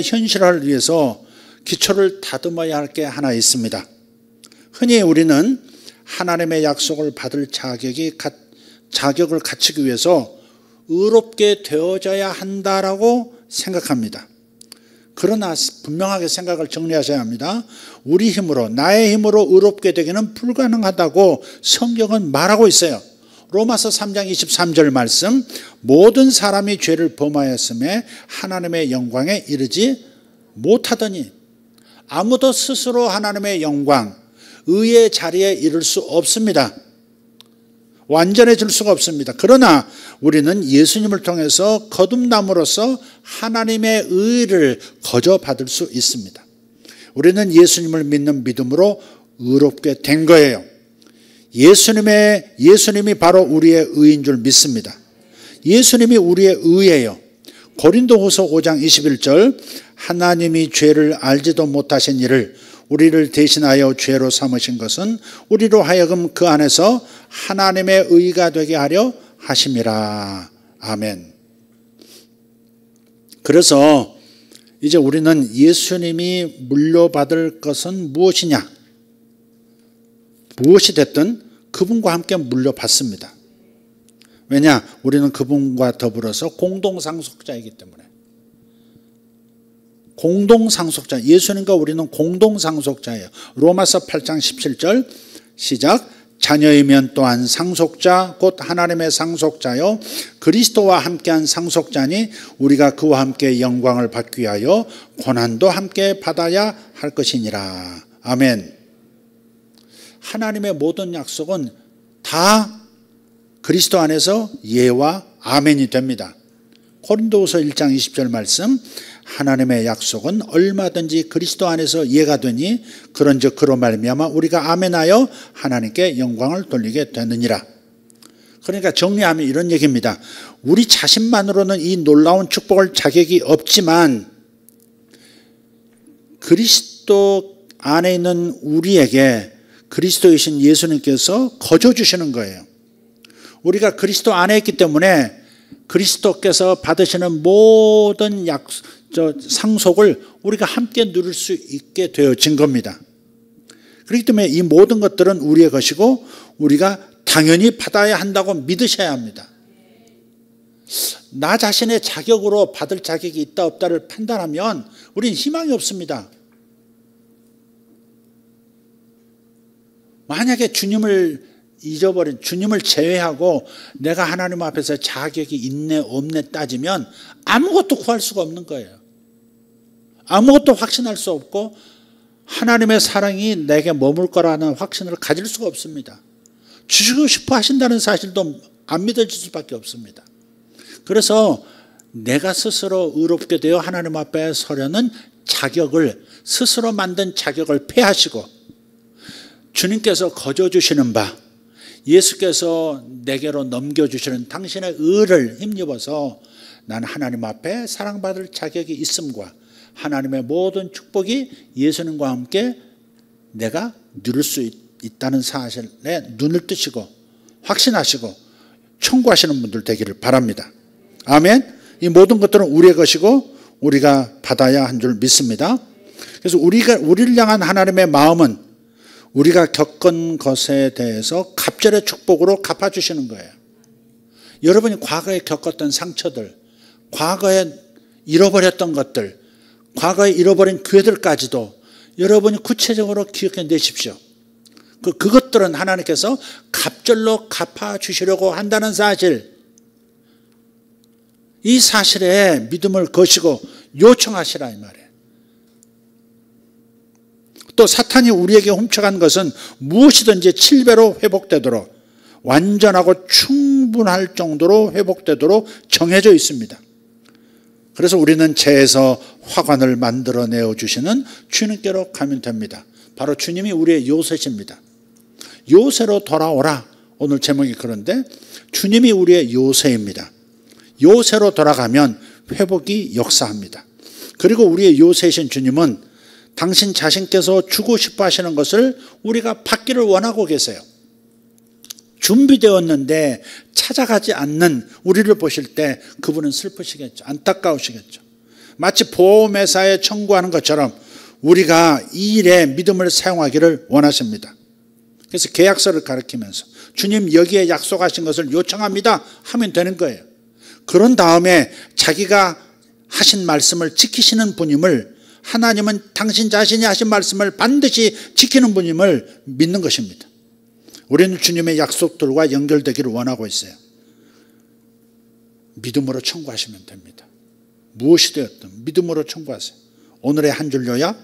현실화를 위해서 기초를 다듬어야 할 게 하나 있습니다. 흔히 우리는 하나님의 약속을 받을 자격을 갖추기 위해서 의롭게 되어져야 한다라고 생각합니다. 그러나 분명하게 생각을 정리하셔야 합니다. 우리 힘으로, 나의 힘으로 의롭게 되기는 불가능하다고 성경은 말하고 있어요. 로마서 3장 23절 말씀, 모든 사람이 죄를 범하였음에 하나님의 영광에 이르지 못하더니, 아무도 스스로 하나님의 영광, 의의 자리에 이를 수 없습니다. 완전해질 수가 없습니다. 그러나 우리는 예수님을 통해서 거듭남으로써 하나님의 의를 거저 받을 수 있습니다. 우리는 예수님을 믿는 믿음으로 의롭게 된 거예요. 예수님이 바로 우리의 의인 줄 믿습니다. 예수님이 우리의 의예요. 고린도후서 5장 21절, 하나님이 죄를 알지도 못하신 이를 우리를 대신하여 죄로 삼으신 것은 우리로 하여금 그 안에서 하나님의 의가 되게 하려 하심이라. 아멘. 그래서 이제 우리는 예수님이 물려받을 것은 무엇이냐? 무엇이 됐든 그분과 함께 물려받습니다. 왜냐? 우리는 그분과 더불어서 공동상속자이기 때문에. 공동상속자, 예수님과 우리는 공동상속자예요. 로마서 8장 17절 시작. 자녀이면 또한 상속자 곧 하나님의 상속자요 그리스도와 함께한 상속자니 우리가 그와 함께 영광을 받기 위하여 고난도 함께 받아야 할 것이니라. 아멘. 하나님의 모든 약속은 다 그리스도 안에서 예와 아멘이 됩니다. 고린도후서 1장 20절 말씀, 하나님의 약속은 얼마든지 그리스도 안에서 예가 되니 그런즉 그로 말미암아 우리가 아멘하여 하나님께 영광을 돌리게 되느니라. 그러니까 정리하면 이런 얘기입니다. 우리 자신만으로는 이 놀라운 축복을 자격이 없지만 그리스도 안에 있는 우리에게 그리스도이신 예수님께서 거저 주시는 거예요. 우리가 그리스도 안에 있기 때문에 그리스도께서 받으시는 모든 상속을 우리가 함께 누릴 수 있게 되어진 겁니다. 그렇기 때문에 이 모든 것들은 우리의 것이고 우리가 당연히 받아야 한다고 믿으셔야 합니다. 나 자신의 자격으로 받을 자격이 있다 없다를 판단하면 우리는 희망이 없습니다. 만약에 주님을 잊어버린, 주님을 제외하고 내가 하나님 앞에서 자격이 있네 없네 따지면 아무것도 구할 수가 없는 거예요. 아무것도 확신할 수 없고 하나님의 사랑이 내게 머물 거라는 확신을 가질 수가 없습니다. 주시고 싶어 하신다는 사실도 안 믿어질 수밖에 없습니다. 그래서 내가 스스로 의롭게 되어 하나님 앞에 서려는 자격을, 스스로 만든 자격을 폐하시고 주님께서 거저 주시는 바, 예수께서 내게로 넘겨주시는 당신의 의를 힘입어서 나는 하나님 앞에 사랑받을 자격이 있음과 하나님의 모든 축복이 예수님과 함께 내가 누릴 수 있다는 사실에 눈을 뜨시고 확신하시고 청구하시는 분들 되기를 바랍니다. 아멘. 이 모든 것들은 우리의 것이고 우리가 받아야 한 줄 믿습니다. 그래서 우리를 향한 하나님의 마음은 우리가 겪은 것에 대해서 갑절의 축복으로 갚아주시는 거예요. 여러분이 과거에 겪었던 상처들, 과거에 잃어버렸던 것들, 과거에 잃어버린 기회들까지도 여러분이 구체적으로 기억해내십시오. 그것들은 하나님께서 갑절로 갚아주시려고 한다는 사실, 이 사실에 믿음을 거시고 요청하시라 이 말이에요. 또 사탄이 우리에게 훔쳐간 것은 무엇이든지 7배로 회복되도록, 완전하고 충분할 정도로 회복되도록 정해져 있습니다. 그래서 우리는 죄에서 화관을 만들어내어 주시는 주님께로 가면 됩니다. 바로 주님이 우리의 요새십니다. 요새로 돌아오라. 오늘 제목이 그런데 주님이 우리의 요새입니다. 요새로 돌아가면 회복이 역사합니다. 그리고 우리의 요새이신 주님은 당신 자신께서 주고 싶어 하시는 것을 우리가 받기를 원하고 계세요. 준비되었는데 찾아가지 않는 우리를 보실 때 그분은 슬프시겠죠. 안타까우시겠죠. 마치 보험회사에 청구하는 것처럼 우리가 이 일에 믿음을 사용하기를 원하십니다. 그래서 계약서를 가리키면서 주님 여기에 약속하신 것을 요청합니다 하면 되는 거예요. 그런 다음에 자기가 하신 말씀을 지키시는 분임을, 하나님은 당신 자신이 하신 말씀을 반드시 지키는 분임을 믿는 것입니다. 우리는 주님의 약속들과 연결되기를 원하고 있어요. 믿음으로 청구하시면 됩니다. 무엇이 되었든 믿음으로 청구하세요. 오늘의 한 줄 요약,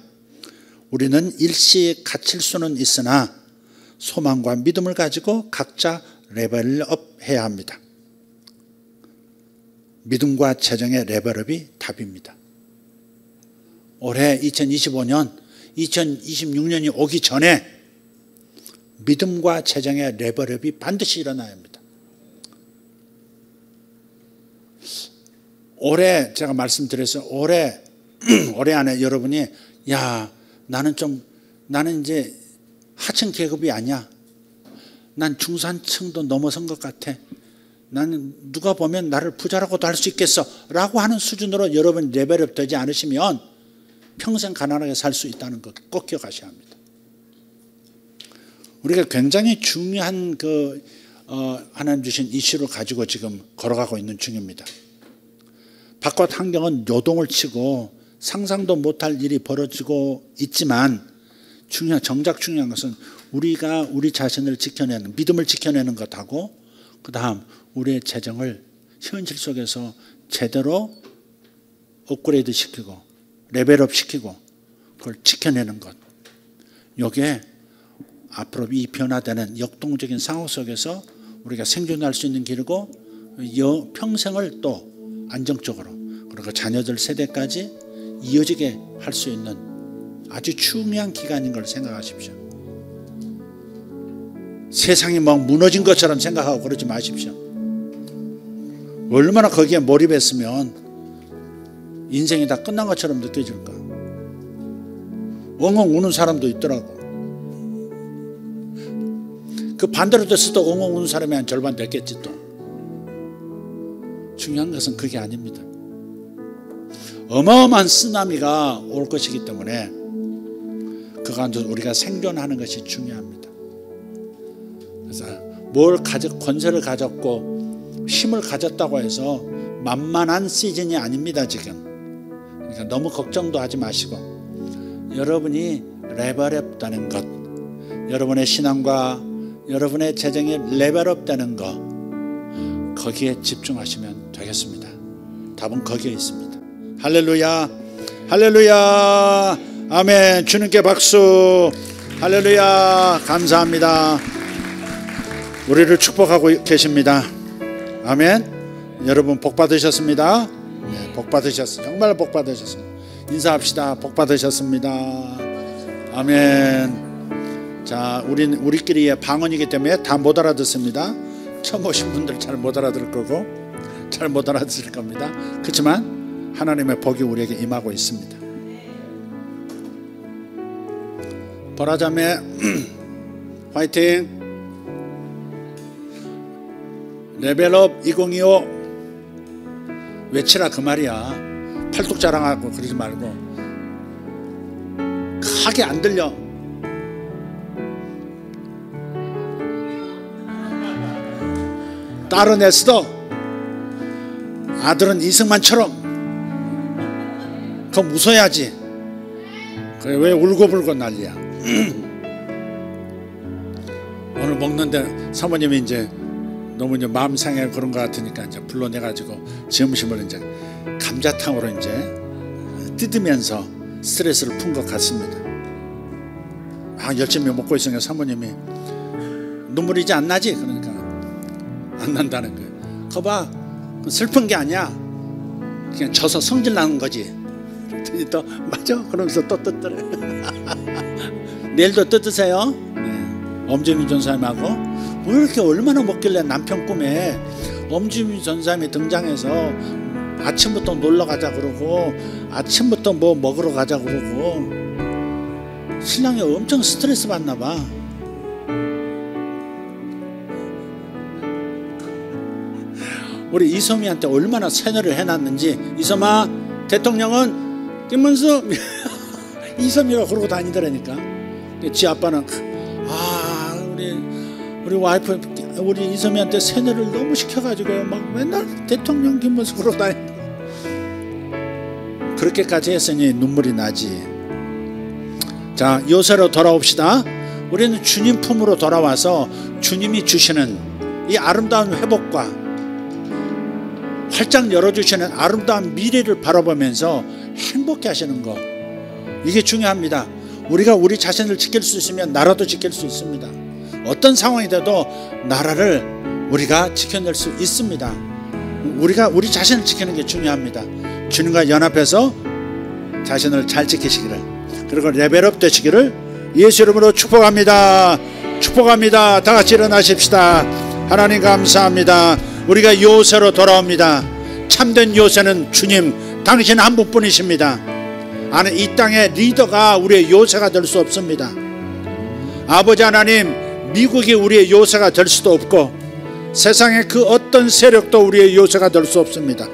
우리는 일시에 갇힐 수는 있으나 소망과 믿음을 가지고 각자 레벨업 해야 합니다. 믿음과 재정의 레벨업이 답입니다. 올해 2025년, 2026년이 오기 전에 믿음과 재정의 레벨업이 반드시 일어나야 합니다. 올해 제가 말씀드렸어요. 올해 안에 여러분이 나는 이제 하층 계급이 아니야. 난 중산층도 넘어선 것 같아. 나는 누가 보면 나를 부자라고도 할 수 있겠어 라고 하는 수준으로 여러분 레벨업 되지 않으시면 평생 가난하게 살 수 있다는 것 꼭 기억하셔야 합니다. 우리가 굉장히 중요한 하나님 주신 이슈를 가지고 지금 걸어가고 있는 중입니다. 바깥 환경은 요동을 치고 상상도 못할 일이 벌어지고 있지만 정작 중요한 것은 우리가 우리 자신을 지켜내는, 믿음을 지켜내는 것하고 그 다음 우리의 재정을 현실 속에서 제대로 업그레이드 시키고 레벨업 시키고 그걸 지켜내는 것, 이게 앞으로 이 변화되는 역동적인 상황 속에서 우리가 생존할 수 있는 길이고 평생을 또 안정적으로 그리고 자녀들 세대까지 이어지게 할 수 있는 아주 중요한 기간인 걸 생각하십시오. 세상이 막 무너진 것처럼 생각하고 그러지 마십시오. 얼마나 거기에 몰입했으면 인생이 다 끝난 것처럼 느껴질까. 엉엉 우는 사람도 있더라고. 그 반대로 됐을 때 엉엉 우는 사람이 한 절반 됐겠지 또. 중요한 것은 그게 아닙니다. 어마어마한 쓰나미가 올 것이기 때문에 그 가운데 우리가 생존하는 것이 중요합니다. 그래서 권세를 가졌고 힘을 가졌다고 해서 만만한 시즌이 아닙니다 지금. 그러니까 너무 걱정도 하지 마시고 여러분이 레벨업 되는 것, 여러분의 신앙과 여러분의 재정이 레벨업 되는 것, 거기에 집중하시면 되겠습니다. 답은 거기에 있습니다. 할렐루야, 할렐루야, 아멘. 주님께 박수. 할렐루야, 감사합니다. 우리를 축복하고 계십니다. 아멘. 여러분 복 받으셨습니다. 네, 복 받으셨어요. 정말 복 받으셨습니다. 인사합시다. 복 받으셨습니다. 아멘. 자, 우리끼리의 방언이기 때문에 다 못 알아듣습니다. 처음 오신 분들 잘 못 알아들을 거고 잘 못 알아들을 겁니다. 그렇지만 하나님의 복이 우리에게 임하고 있습니다. 보라자매 화이팅. 레벨업 2025 외치라 그 말이야. 팔뚝 자랑하고 그러지 말고 크게 안 들려. 딸은 에스더, 아들은 이승만처럼 그거 웃어야지. 그래, 왜 울고불고 난리야. 오늘 먹는데 사모님이 이제 너무 이제 마음 상해 그런 것 같으니까 이제 불러내가지고 점심을 이제 감자탕으로 이제 뜯으면서 스트레스를 푼 것 같습니다. 열심히 먹고 있으니까 사모님이 눈물이지 안 나지? 그러니까 안 난다는 거예요. 거봐, 슬픈 게 아니야. 그냥 져서 성질 나는 거지. 그랬더니 또 맞아? 그러면서 또 뜯더래. 내일도 뜯으세요. 네. 엄지민 전사님하고 왜 이렇게 얼마나 먹길래 남편 꿈에 엄지민 전사님이 등장해서 아침부터 놀러 가자 그러고 아침부터 뭐 먹으러 가자 그러고 신랑이 엄청 스트레스 받나 봐. 우리 이소미한테 얼마나 세뇌를 해놨는지. 이소마, 대통령은 김문수 이소미라고 그러고 다니더라니까. 지 아빠는 우리 와이프 우리 이소미한테 세뇌를 너무 시켜가지고요 막 맨날 대통령 김문수 그러고 다니고 그렇게까지 했으니 눈물이 나지. 자, 요새로 돌아옵시다. 우리는 주님 품으로 돌아와서 주님이 주시는 이 아름다운 회복과 활짝 열어주시는 아름다운 미래를 바라보면서 행복해 하시는 거, 이게 중요합니다. 우리가 우리 자신을 지킬 수 있으면 나라도 지킬 수 있습니다. 어떤 상황이 돼도 나라를 우리가 지켜낼 수 있습니다. 우리가 우리 자신을 지키는 게 중요합니다. 주님과 연합해서 자신을 잘 지키시기를, 그리고 레벨업 되시기를 예수 이름으로 축복합니다. 축복합니다. 다 같이 일어나십시다. 하나님 감사합니다. 우리가 요새로 돌아옵니다. 참된 요새는 주님 당신 한 분뿐이십니다. 나는 이 땅의 리더가 우리의 요새가 될 수 없습니다. 아버지 하나님, 미국이 우리의 요새가 될 수도 없고 세상의 그 어떤 세력도 우리의 요새가 될 수 없습니다.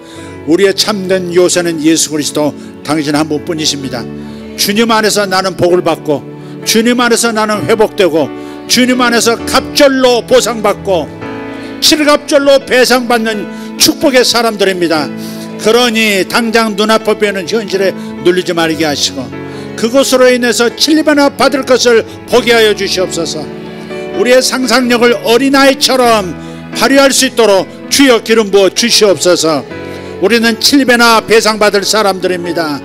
우리의 참된 요새는 예수 그리스도 당신 한 분뿐이십니다. 주님 안에서 나는 복을 받고 주님 안에서 나는 회복되고 주님 안에서 갑절로 보상받고 칠갑절로 배상받는 축복의 사람들입니다. 그러니 당장 눈앞에 보이는 현실에 눌리지 말게 하시고 그것으로 인해서 진리받아 받을 것을 보게 하여 주시옵소서. 우리의 상상력을 어린아이처럼 발휘할 수 있도록 주여 기름 부어 주시옵소서. 우리는 7배나 배상받을 사람들입니다.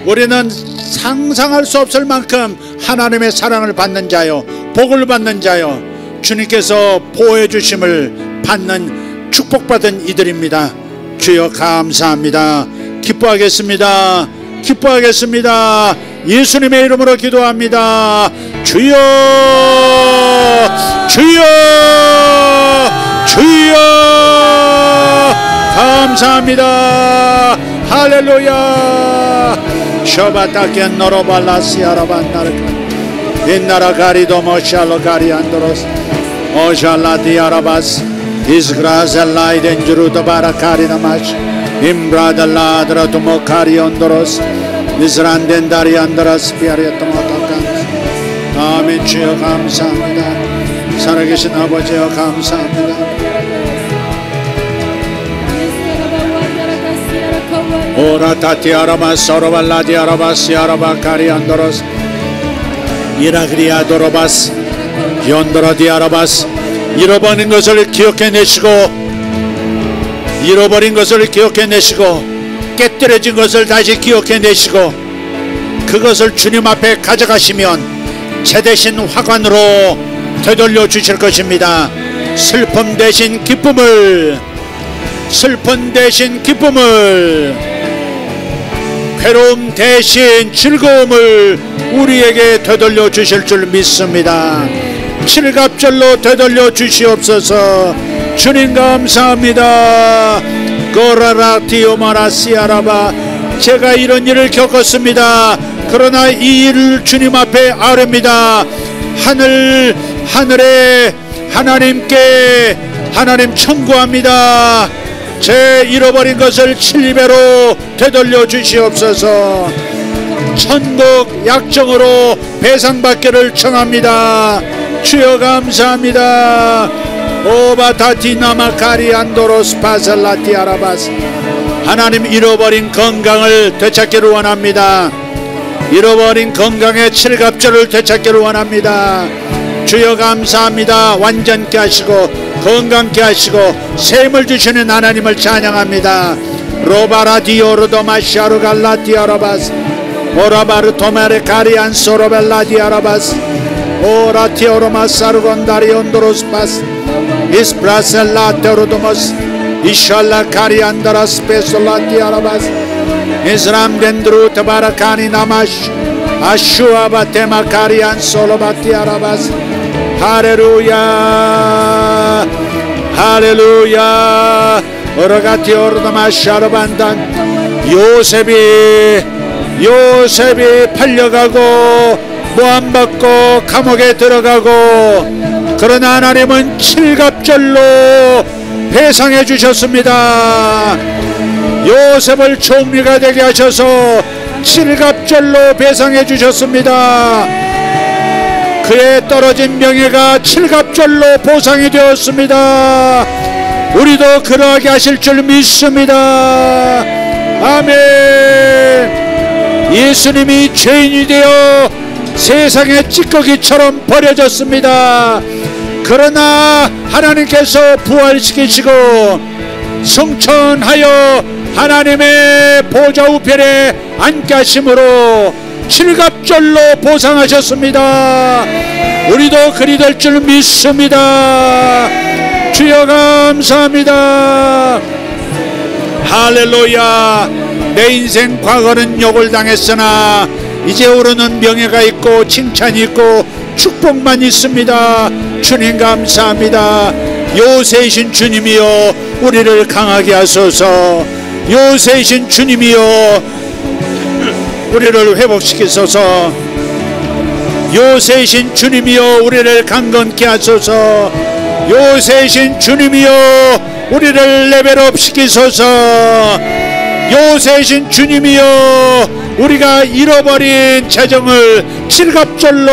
우리는 상상할 수 없을 만큼 하나님의 사랑을 받는 자요, 복을 받는 자요, 주님께서 보호해 주심을 받는 축복받은 이들입니다. 주여 감사합니다. 기뻐하겠습니다. 기뻐하겠습니다. 예수님의 이름으로 기도합니다. 주여, 주여, 주여. 감사합니다. 할렐루야. 쇼바타켄 노로발라시아라반나르카 인나라 가리도 모샬로 가리안도로스 오샬라디 아라바스 이스그라셀라이 덴주루도 바라카리나마시 임브라달라드라 도모카리온도로스 이스란덴다리 안드라스 피아리토모토칸스. 아멘. 주여 감사합니다. 살아계신 아버지여 감사합니다. 오라타티 아라바스 오로발라디 아라바스 아라바카리 안도로스 이라그리아 도로바스 연도라디 아라바스. 잃어버린 것을 기억해내시고 잃어버린 것을 기억해내시고 깨뜨려진 것을 다시 기억해내시고 그것을 주님 앞에 가져가시면 제 대신 화관으로 되돌려 주실 것입니다. 슬픔 대신 기쁨을, 슬픔 대신 기쁨을, 괴로움 대신 즐거움을 우리에게 되돌려 주실 줄 믿습니다. 칠갑절로 되돌려 주시옵소서. 주님 감사합니다. 고라라티오마라시아라바. 제가 이런 일을 겪었습니다. 그러나 이 일을 주님 앞에 아뢰입니다. 하늘에 하나님께 하나님 청구합니다. 제 잃어버린 것을 7배로 되돌려 주시옵소서. 천국 약정으로 배상받기를 청합니다. 주여 감사합니다. 오바타티나마카리 안도로스 파살라티 아라바스. 하나님, 잃어버린 건강을 되찾기를 원합니다. 잃어버린 건강의 칠갑절을 되찾기를 원합니다. 주여 감사합니다. 완전케 하시고 건강케 하시고 샘을 주시는 하나님을 찬양합니다. 로바라디오르도마샤르 갈라티아라바스 오라바르 토메레 카리안 소로벨라디아라바스 오라티오로마사르곤다리온도로스파스 이스프라셀라테오르도모스 이샬라 카리안다라스 페솔라티아라바스 이스람덴드루 타바라카니 나마시 아슈아바테마 카리안 솔로바티아라바스 할렐루야 할렐루야 오라가티오르도마샤르반단 요셉이 팔려가고 모함받고 감옥에 들어가고 그러나 하나님은 칠갑절로 배상해 주셨습니다. 요셉을 총리가 되게 하셔서 칠갑절로 배상해 주셨습니다. 그의 떨어진 명예가 칠갑절로 보상이 되었습니다. 우리도 그러하게 하실 줄 믿습니다. 아멘. 예수님이 죄인이 되어 세상의 찌꺼기처럼 버려졌습니다. 그러나 하나님께서 부활시키시고 승천하여 하나님의 보좌 우편에 앉게 하심으로 칠갑절로 보상하셨습니다. 우리도 그리 될 줄 믿습니다. 주여 감사합니다. 할렐루야. 내 인생 과거는 욕을 당했으나 이제 오르는 명예가 있고 칭찬이 있고 축복만 있습니다. 주님 감사합니다. 요새이신 주님이여 우리를 강하게 하소서. 요새이신 주님이여 우리를 회복시키소서. 요새이신 주님이여 우리를 강건케 하소서. 요새이신 주님이여 우리를 레벨업 시키소서. 요새이신 주님이여 우리가 잃어버린 재정을 칠갑절로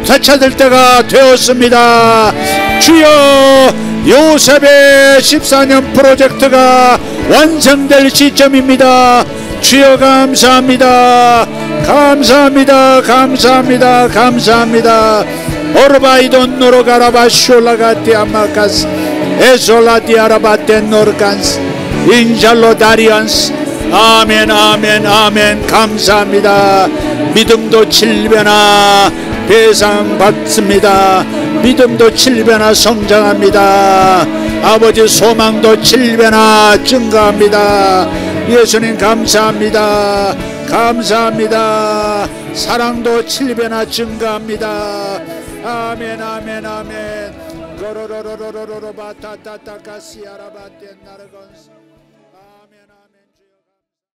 되찾을 때가 되었습니다. 주여 요셉의 14년 프로젝트가 완성될 시점입니다. 주여 감사합니다. 감사합니다. 감사합니다. 감사합니다. 오르바이돈 노로가라바쇼라가티 아마카스 에솔라디아라바텐 노르간스 인샬로 다리안스. 아멘 아멘 아멘. 감사합니다. 믿음도 7배나 배상 받습니다. 믿음도 7배나 성장합니다. 아버지 소망도 7배나 증가합니다. 예수님 감사합니다. 감사합니다. 사랑도 7배나 증가합니다. 아멘 아멘 아멘. 고로로로로로로로 바타타타카시아라바텐 나르건스